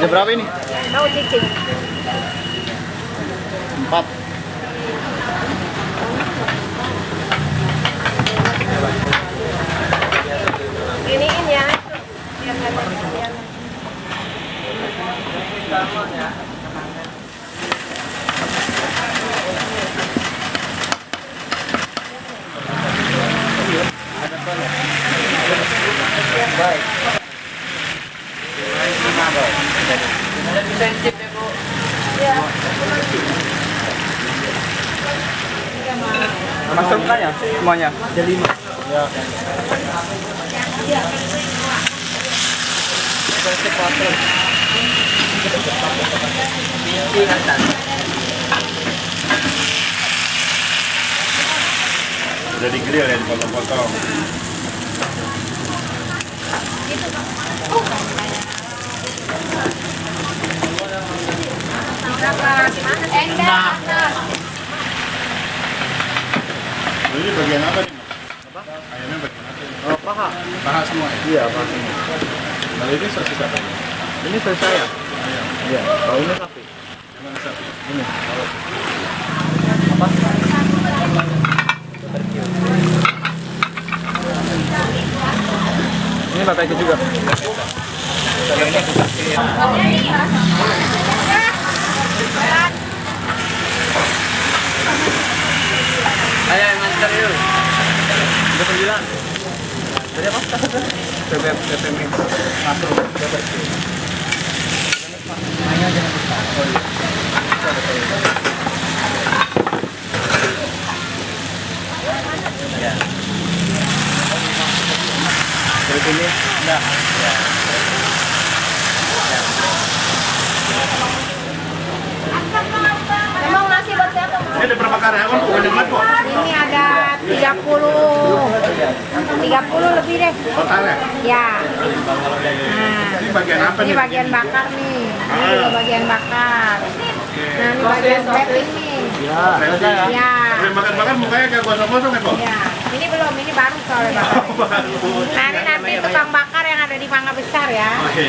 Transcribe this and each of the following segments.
Udah berapa ini? Mau cicing. 4. Iniin ya. Biar nggak ketinggian. Masuk ya semuanya? Ada 5. Ya. Udah di-grill ya, dipotong-potong. Ini bagian apa nih? Apa? Ayamnya bagian apa? Oh, paha. Paha semua ya? Iya, paha semua. Kalau ini sosis apa ini? Ini sosis ayam. Ayam. Iya. Kalau ini sapi. Yang mana sapi? Ini. Apa? Ini pakai itu juga. Ayo yang nganter yuk. Udah 9. Tadi apa? PP mix. Masuk. Mainnya jangan lupa. Oh iya. Ya. Dari sini? Enggak. Ya. Emang nasi buat siapa? Ini ada berapa karyawan? Banyak banget kok. Ini ada 30 lebih deh. Totalnya? Ya. Nah, Ini bagian apa ini nih? bagian bakar nih. Ini juga bagian bakar. Nah, ini bagian plating nih. Ya, selesai ya. Ya. Yang makan-makan mukanya kayak gosong-gosong ya kok? Ya. Ini belum, ini baru soalnya bakar. Nah, ini nanti tukang bakar yang ada di Mangga Besar ya. Oke.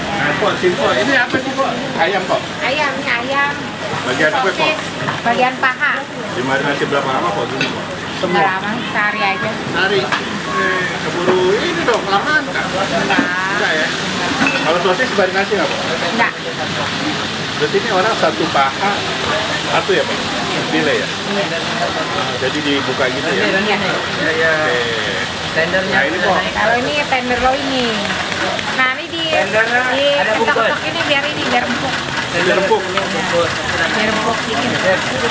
Nah, kok simpel. Ini apa sih kok? Ayam kok? Ayam, ini ayam. Bagian apa kok? Sosis, bagian paha. Dimarinasi berapa lama kok gini kok? Semua. Lama, sehari aja. Sehari. Keburu ini dong, kelamaan kan? Enggak ya? Kalau sosis marinasi nggak kok? Enggak. Berarti ini orang satu paha, satu ya Pak? File ya? Jadi dibuka gitu ya? Iya. Oke. Tendernya Nah, ini kok. Kalau ini tenderloin nih. Nah, ini di ketok-ketok ini biar empuk. Biar empuk. Biar empuk dikit.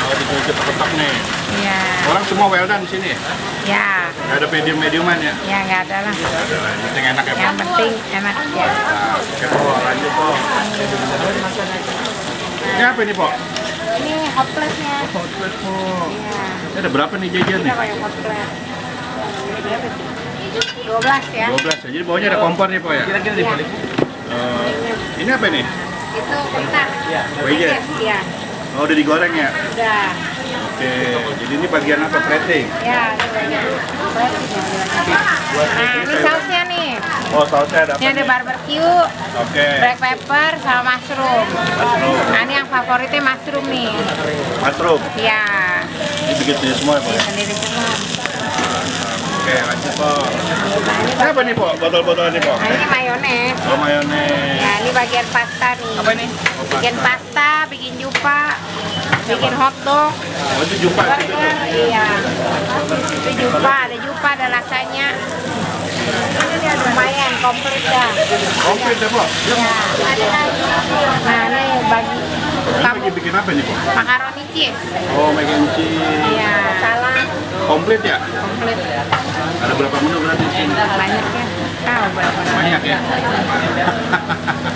Oh, dikucuk-kucuk nih. Iya. Orang semua well done di sini ya? Ya. Nggak ada medium-mediuman ya? Ya nggak ada lah. Nggak ada lah, yang penting enak ya Pak? Yang penting enak ya. Nah, oke Pak, lanjut Pak. Ini apa ini Pak? Ini hot plate-nya. Hot plate Po. Iya. Ini ada berapa nih jajan nih? Kita kayak hot plate. Ini berapa sih? 12 ya. 12 ya, jadi bawahnya ada kompor nih Po ya? Kira-kira Iya. dibalik. Ini apa nih? Itu kentang. Wijen? Iya. Oh, udah digoreng ya? Udah. Oke, jadi ini bagian apa? Plating? Ya, ini bagian Nah, ini sausnya nih. Oh, sausnya ada apa Ini ada nih? barbecue, Oke, black pepper, sama mushroom. mushroom. Nah, ini yang favoritnya mushroom nih. Mushroom. Ya, Ini bikin sendiri semua ya, Po ya? sendiri semua. Oke, lanjut Po. Nah, ini Ini apa nih Po? Botol-botol ini Po? Nah, ini mayones. Oh, mayones. Ya, ini bagian pasta nih. Apa ini? Bikin pasta, bikin jupa, bikin hotdog, Oh, itu jumpa di situ. burger, iya. Itu jupa, ada rasanya. Ini lumayan komplit dah. Komplit ya Po? Ya, ada lagi. Nah, ini bagi Ini kamu lagi bikin apa nih Po? makaroni cheese. Oh, mac and cheese. Iya, salad Komplit ya? komplit. Ada berapa menu berarti di sini? Banyak ya. Tahu berapa? Banyak ya?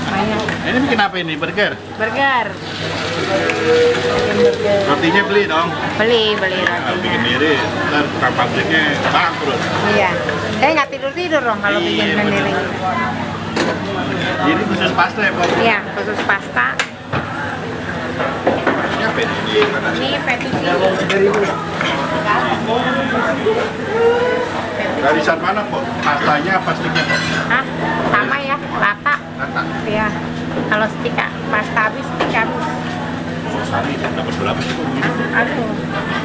Banyak. Ini bikin apa ini? Burger? Burger. Bikin burger. Rotinya beli dong. Beli Nah, rotinya. bikin sendiri, ntar tukang pabriknya bangkrut. Iya. Nggak tidur dong kalau bikin Iya, sendiri. bener. Jadi khusus pasta ya Pak? Iya, khusus pasta. Ini apa ini? Di mana? Ini fettuccine. Dari sana mana Pak? Pastanya apa sticknya Pak? Hah? Sama ya, rata. Rata. ya. Kalau stik pasta habis, stik habis. Sehari dapat berapa sih kok begini? Aduh,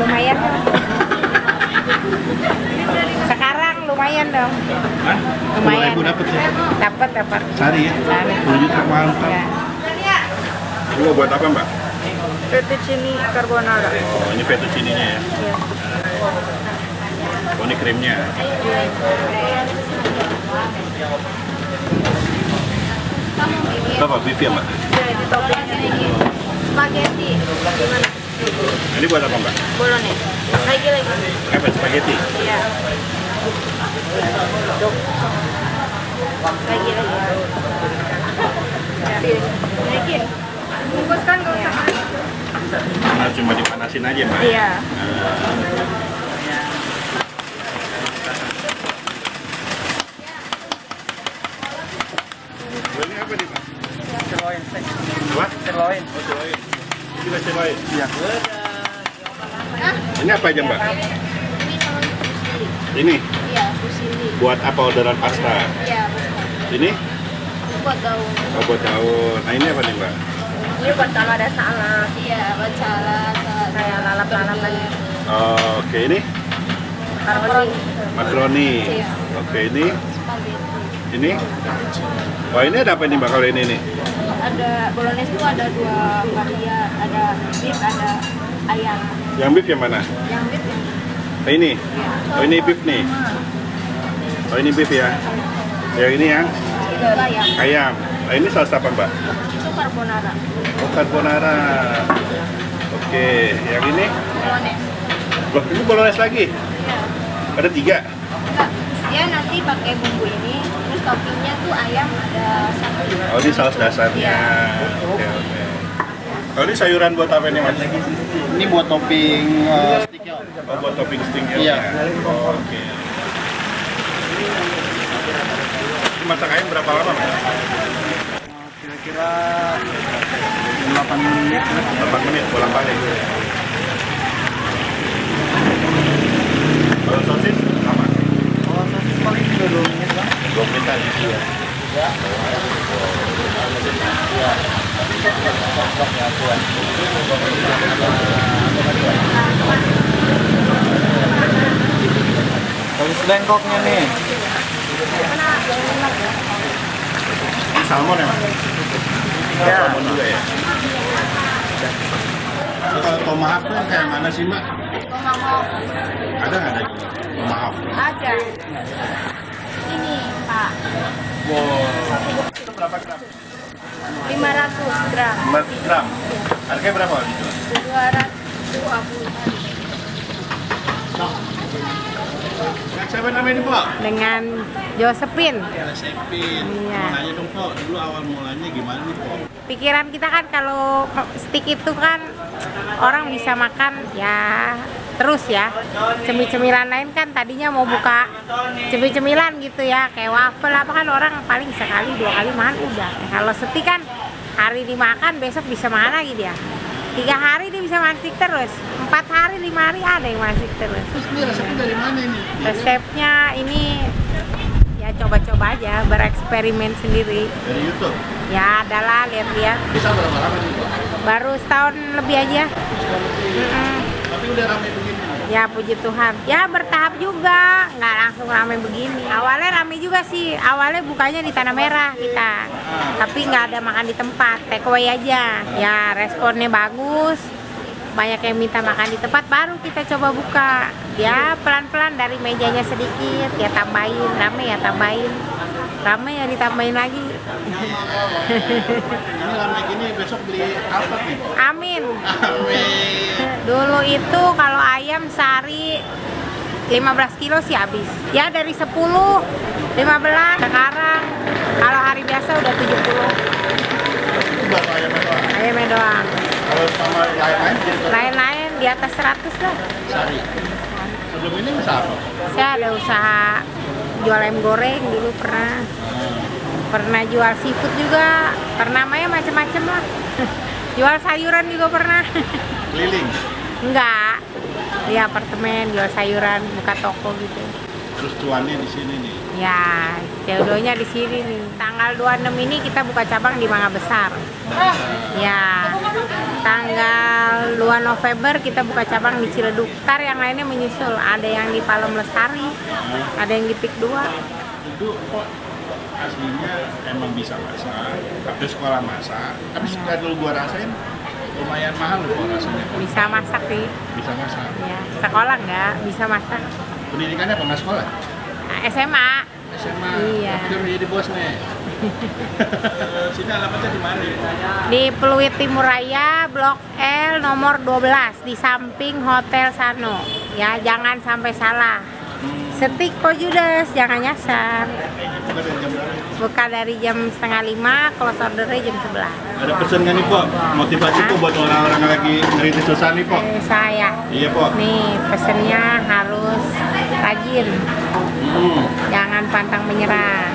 lumayan dong. Sekarang lumayan dong. Hah? Lumayan. 10.000 dapat ya? Dapat. Sehari ya? Sehari. 10 juta mantap. Ya. Ini buat apa mbak? Fettuccine carbonara. Oh ini fettuccine-nya ya? Iya. Oh ini krimnya. Itu apa? Beef ya mbak? Iya, di topping ini. Spaghetti. Gimana? Ini buat apa mbak? Bolognese. Lagi. Apa? Spaghetti? Iya. Lagi. Lagi. Bungkus kan nggak usah. Nah, cuma dipanasin aja mbak? Iya. Ini apa nih mbak? Sirloin steak. Apa? Sirloin. Oh sirloin. Ini masih lain? Iya. Ini apa aja mbak? Ini? Iya, fusilli. Buat apa orderan pasta? Iya, Ini? buat daun. Oh buat daun. Nah ini apa nih mbak? Ini buat kalau ada salad. Iya, buat salad. Kayak lalap-lalap lagi. Oh, oke ini? Makaroni. Makaroni. Iya. Oke ini? Spaghetti. Ini? Wah ini ada apa nih mbak kalau ini nih? Ada bolognese itu ada 2 varian, ada beef, ada ayam. Yang beef yang mana? Yang beef yang Oh ini? Oh ini beef nih? Oh ini beef ya? Yang ini yang itu ayam. ayam. Nah ini saus apa mbak? Itu carbonara. Oh carbonara. Oke, yang ini? Bolognese. Loh ini bolognese lagi? Iya. Ada 3? Enggak, dia nanti pakai bumbu ini, terus toppingnya tuh ayam ada satu. Oh ini saus dasarnya. Oke oke. Oh ini sayuran buat apa nih mas? Ini buat topping steaknya. Oh buat topping steaknya. Iya. Oh, oke. Ini masak ayam berapa lama mas? Kira-kira 8 menit. 8 menit bolak-balik. Kalau sosis lama? Kalau sosis paling 2 menit lah. 2 menitan ya? Ya. Sosis Bangkoknya nih. Ini salmon ya mas? Ya. Salmon juga ya? Kalau tomahawk tuh yang kayak mana sih mbak? Tomahawk. Ada nggak ada tomahawk? Ada. Ini, Pak. Wow. Itu berapa gram? 500 gram. 5 gram. Harganya berapa gitu? 220. Yang siapa namanya ini Pak? Dengan Josephine. Josephine. Iya. Mau nanya dong Pak, dulu awal mulanya gimana nih Pak? Pikiran kita kan kalau steak itu kan orang bisa makan ya terus ya. Cemil-cemilan lain kan tadinya mau buka cemil-cemilan gitu ya, kayak waffle apa kan orang paling sekali 2 kali makan udah. Kalau steak kan hari dimakan besok bisa makan lagi dia. 3 hari dia bisa makan steak terus, 4 hari 5 hari ada yang makan steak terus. Terus ini resepnya dari mana ini? Resepnya ini ya coba-coba aja, bereksperimen sendiri. Dari YouTube. Ya adalah lihat-lihat. Bisa berapa lama nih Pak? Baru setahun lebih aja. Mm-mm. Tapi udah ramai begini. Ya puji Tuhan. Ya bertahap juga, nggak langsung ramai begini. Awalnya ramai juga sih. Awalnya bukanya di Tanah Merah kita. Tapi nggak ada makan di tempat, take away aja. Ya responnya bagus. Banyak yang minta makan di tempat, baru kita coba buka. Ya pelan-pelan dari mejanya sedikit, ya tambahin, rame ya tambahin. Rame ya ditambahin lagi. Ini ramai gini, besok beli apa nih Pak? Amin. Amin. Dulu itu kalau ayam sehari 15 kilo sih habis. Ya dari 10, 15, sekarang kalau hari biasa udah 70. Itu baru ayamnya doang. Ayamnya doang. Kalau sama lain-lain jadi Lain-lain di atas 100 lah. sehari. Sebelum ini bisa apa? Saya ada usaha jual ayam goreng dulu pernah. Pernah jual seafood juga. Pernah namanya macam-macam lah. Jual sayuran juga pernah. Keliling. Enggak. Di apartemen jual sayuran, buka toko gitu. Terus cuannya di sini nih. Ya, jodohnya di sini nih. Tanggal 26 ini kita buka cabang di Mangga Besar. Ya, tanggal 2 November kita buka cabang di Ciledug. Ntar yang lainnya menyusul. Ada yang di Palem Lestari, ada yang di Pik 2. Itu kok aslinya emang bisa masak, tapi sekolah masak. Tapi setelah dulu gua rasain lumayan mahal loh rasanya. Bisa masak sih. Bisa masak. Ya, sekolah nggak bisa masak. Pendidikannya apa nggak sekolah? Nah, SMA. SMA. Iya. Udah menjadi bos nih. Sini alamatnya di mana? Di Pluit Timur Raya, Blok L nomor 12 di samping Hotel Sano. Ya, jangan sampai salah. Setik kok Judas, jangan nyasar. Buka dari jam berapa? Buka dari jam setengah 5, close ordernya jam 11. Ada pesan nggak nih, Po? Motivasi Po buat orang-orang yang lagi ngerintis usaha nih, Po? Saya. Iya, Po. Nih, pesennya harus rajin. Jangan pantang menyerah.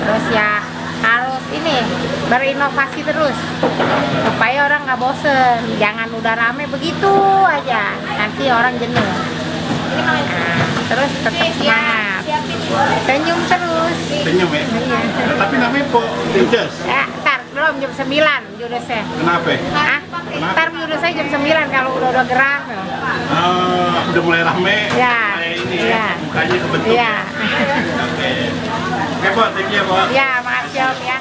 Terus ya harus ini berinovasi terus supaya orang nggak bosen. Jangan udah rame begitu aja, nanti orang jenuh. Nah, terus tetap semangat, senyum terus. Senyum ya? Iya. Nah, tapi namanya Po Judas. Ya, ntar belum jam 9 judesnya. Kenapa? Hah? Ntar judesnya jam 9 kalau udah gerak. Udah mulai rame. Ya. Kayak ini Iya. ya, mukanya kebentuk. Iya. Oke. Oke, Po, thank you, Po. Ya, makasih Om ya.